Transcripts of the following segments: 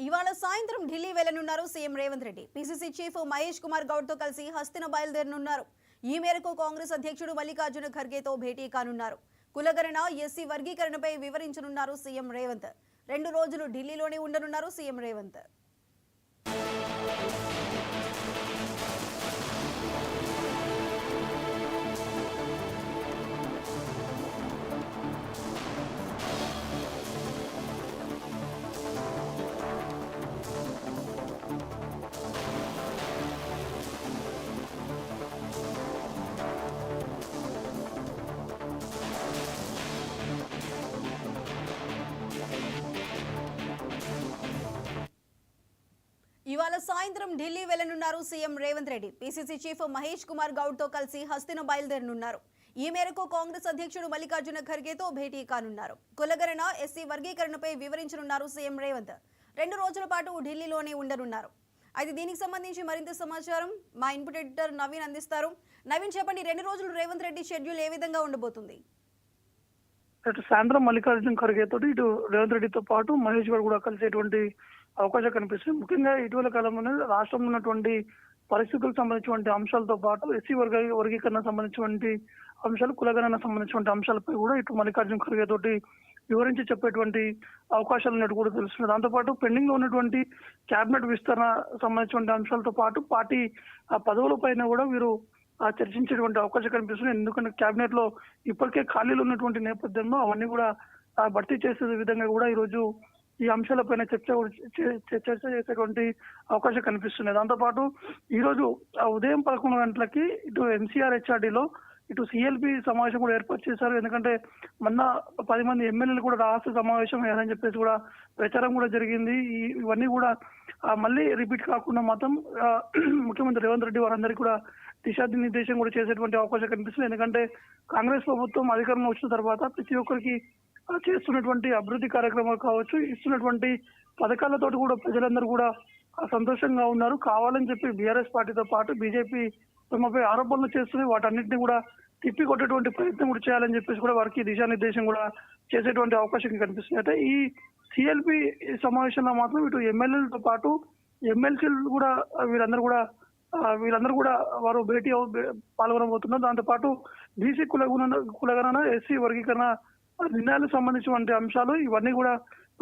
ఇవాళ సాయంత్రం ఢిల్లీ వెళ్లనున్నారు CM Revanth Reddy. PCC chief Mahesh Kumar Goud తో కలిసి హస్తిన బయలుదేరనున్నారు. ఈ మేరకు కాంగ్రెస్ అధ్యక్షుడు మల్లికార్జున ఖర్గేతో భేటీ కానున్నారు. కులగణన, ఎస్సీ వర్గీకరణపై వివరించనున్నారు సీఎం రేవంత్. 2 రోజులు ఢిల్లీలోనే ఉండనున్నారు సీఎం రేవంత్. ఇవాళ సాయంత్రం ఢిల్లీ వెళ్లనున్నారు CM Revanth Reddy. PCC chief Mahesh Kumar Goud తో కలిసి హస్తిన బయలుదేరనున్నారు. ఈ మేరకు కాంగ్రెస్ అధ్యక్షుడు మల్లికార్జున ఖర్గేతో భేటీ కానున్నారు. కులగణన, ఎస్సీ వర్గీకరణపై వివరించనున్నారు సీఎం రేవంత్. 2 రోజుల పాటు ఢిల్లీలోనే ఉండనున్నారు. అయితే దీనికి సంబంధించి మరింత సమాచారం మా ఇన్పుట్ ఎడిటర్ నవీన్ అందిస్తారు. నవీన్, చెప్పండి, 2 రోజులు రేవంత్ రెడ్డి షెడ్యూల్ ఏ విధంగా ఉండబోతుంది? సాయంత్రం మల్లికార్జున ఖర్గే తోటి ఇటు రేవంత్ రెడ్డితో పాటు మహేష్ గారు కూడా కలిసేటువంటి అవకాశం కనిపిస్తుంది. ముఖ్యంగా ఇటీవల కాలంలోనే రాష్ట్రంలో ఉన్నటువంటి పరిస్థితులకు సంబంధించినటువంటి అంశాలతో పాటు ఎస్సీ వర్గీకరణ సంబంధించినటువంటి అంశాలు, కులగణన సంబంధించినటువంటి అంశాలపై కూడా ఇటు మల్లికార్జున ఖర్గే తోటి వివరించి చెప్పేటువంటి అవకాశాలు ఉన్నట్టు కూడా తెలుస్తుంది. దాంతోపాటు పెండింగ్ లో ఉన్నటువంటి కేబినెట్ విస్తరణ సంబంధించినటువంటి అంశాలతో పాటు పార్టీ పదవుల పైన కూడా వీరు చర్చించేటువంటి అవకాశం కనిపిస్తుంది. ఎందుకంటే కేబినెట్ లో ఇప్పటికే ఖాళీలు ఉన్నటువంటి నేపథ్యంలో అవన్నీ కూడా భర్తీ చేసే విధంగా కూడా ఈ రోజు ఈ అంశాలపైన చర్చ చేసేటువంటి అవకాశం కనిపిస్తుంది. దాంతోపాటు ఈ రోజు ఉదయం 11 గంటలకి ఇటు ఎన్సీఆర్ హెచ్ఆర్డీలో ఇటు సిఎల్పి సమావేశం కూడా ఏర్పాటు చేశారు. ఎందుకంటే మొన్న 10 మంది ఎమ్మెల్యేలు కూడా రహస్య సమావేశం అని చెప్పేసి కూడా ప్రచారం కూడా జరిగింది. ఇవన్నీ కూడా మళ్ళీ రిపీట్ కాకుండా మాత్రం ముఖ్యమంత్రి రేవంత్ రెడ్డి వారందరికీ కూడా దిశానిర్దేశం కూడా చేసేటువంటి అవకాశం కనిపిస్తుంది. ఎందుకంటే కాంగ్రెస్ ప్రభుత్వం అధికారంలో వచ్చిన తర్వాత ప్రతి ఒక్కరికి చేస్తున్నటువంటి అభివృద్ధి కార్యక్రమాలు కావచ్చు, ఇస్తున్నటువంటి పథకాలతోటి కూడా ప్రజలందరూ కూడా సంతోషంగా ఉన్నారు. కావాలని చెప్పి బీఆర్ఎస్ పార్టీతో పాటు బీజేపీ తమపై ఆరోపణలు చేస్తుంది. వాటన్నింటినీ కూడా తిప్పి కొట్టేటువంటి ప్రయత్నం కూడా చేయాలని చెప్పేసి కూడా వారికి దిశానిర్దేశం కూడా చేసేటువంటి అవకాశం కనిపిస్తుంది. అయితే ఈ సిఎల్పి సమావేశంలో మాత్రం ఇటు ఎమ్మెల్యేలతో పాటు ఎమ్మెల్సీలు కూడా వీళ్ళందరూ కూడా వారు భేటీ పాల్గొనబోతున్నారు. దాంతోపాటు బీసీ కులగణన, ఎస్సీ వర్గీకరణ నిర్ణయాలకు సంబంధించినటువంటి అంశాలు ఇవన్నీ కూడా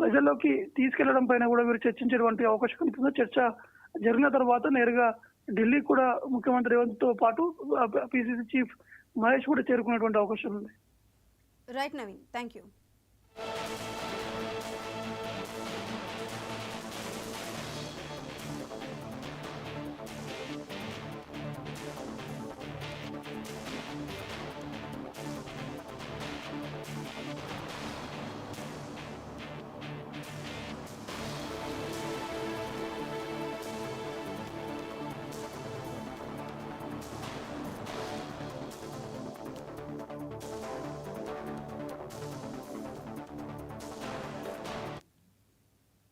ప్రజల్లోకి తీసుకెళ్లడం పైన కూడా వీరు చర్చించేటువంటి అవకాశం కనిపిస్తుంది. చర్చ జరిగిన తర్వాత నేరుగా ఢిల్లీ కూడా ముఖ్యమంత్రి రేవంత్ తో పాటు పీసీసీ చీఫ్ మహేష్ కూడా చేరుకునేటువంటి అవకాశం ఉంది. Right Naveen, thank you.